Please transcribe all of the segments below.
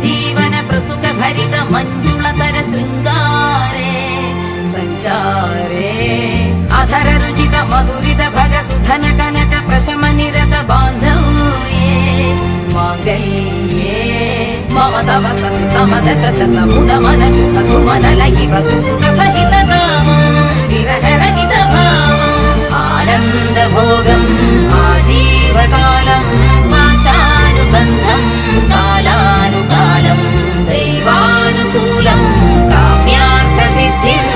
జీవన ప్రసుక భరిత మంజుళతర శృంగారే సంచారే అధర రుచిత మధురిత భగ సుధన కనక ప్రశమ నిరత బాంధవ్యే మాంగళ్యే మమ తవ సతి సమదశ శత ముద మన శుభ సుమనల ఇవ సుసుత సహిత విరహ రహిత భావం ఆనంద భోగం ఆజీవకాలం పాశానుబంధం కాలానుకాలం దైవానుకూలం కామ్యార్థ సిద్ధిం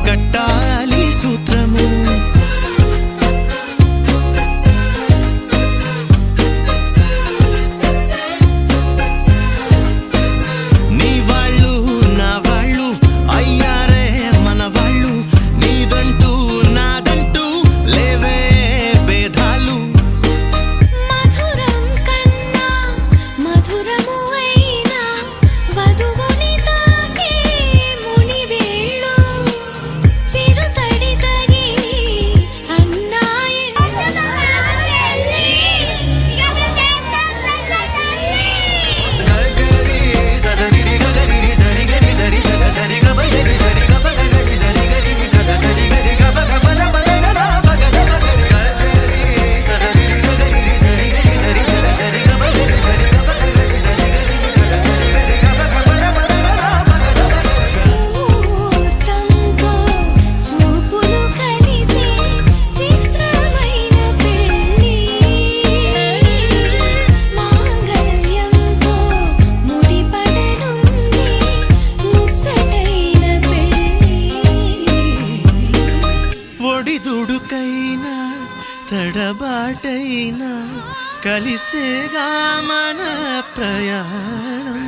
కట్టాలి సూత్రము నీ వాళ్ళు నా వాళ్ళు అయ్యారే మన వాళ్ళు నీదంటూ నాదంటూ లేవే భేదాలు మధురం కన్నా మధురము అయినా వధువుని తాకే ముని వేళ్ళు చిరుతడి తగిలి అన్నాయి ముహూర్తంతో చూపులు కలిసి చిత్రమైన పెళ్ళి మాంగళ్యంతో ముడిపడనుంది ముచ్చటైన పెళ్ళి ఒడిదుడుకైనా తడబాటైనా కలిసేగా మన ప్రయాణం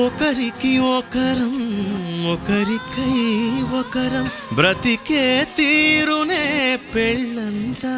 ఒకరికి ఒకరం ఒకరికై ఒకరం బ్రతికే తీరునే పెళ్ళంతా